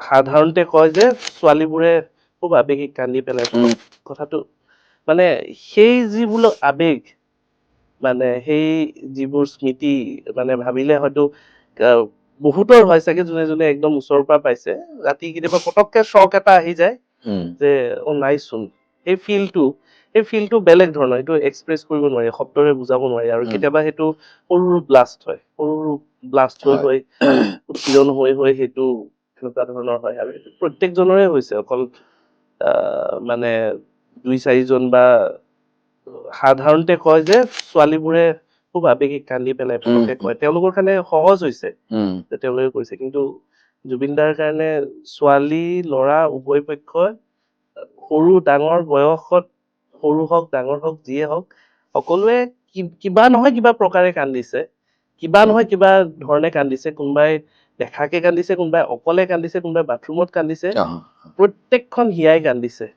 সাধাৰণতে কয় যে ছোৱালীবোৰে খুব আবেগিক কান্দি পেলাই কথাটো মানে সেই যিবোৰ আবেগ মানে সেই যিবোৰ স্মৃতি মানে ভাবিলে হয়তো আহ, বহুতৰ হয় চাগে যোনে যোনে একদম ওচৰৰ পৰা পাইছে ৰাতি কেতিয়াবা পটককে শক এটা আহি যায় যে নাইচোন সেই ফিলটো বেলেগ ধৰণৰ এইটো এক্সপ্ৰেছ কৰিব নোৱাৰি শব্দৰে বুজাব নোৱাৰি আৰু কেতিয়াবা সেইটো সৰু ব্লাষ্ট হৈ উৎপীড়ন হৈ সেইটো সেনেকুৱা ধৰণৰ হয় আৰু সেইটো প্ৰত্যেকজনৰে হৈছে অকল মানে 2-4জন বা সাধাৰণতে কয় যে ছোৱালীবোৰে খুব আবেগিক কান্দি পেলাই পটককে কয় তেওঁলোকৰ কাৰণে সহজ হৈছে যে তেওঁলোকে কৈছে কিন্তু জুবিনদাৰ কাৰণে ছোৱালী ল'ৰা উভয় পক্ষই সৰু ডাঙৰ বয়সত সৰু হওক ডাঙৰ হওক যিয়ে হওক সকলোৱে কিবা নহয় কিবা প্ৰকাৰে কান্দিছে কিবা নহয় কিবা ধৰণে কান্দিছে কোনোবাই দেখাকে কান্দিছে কোনোবাই অকলে কান্দিছে কোনোবাই বাথৰুমত কান্দিছে প্ৰত্যেকখন হিয়াই কান্দিছে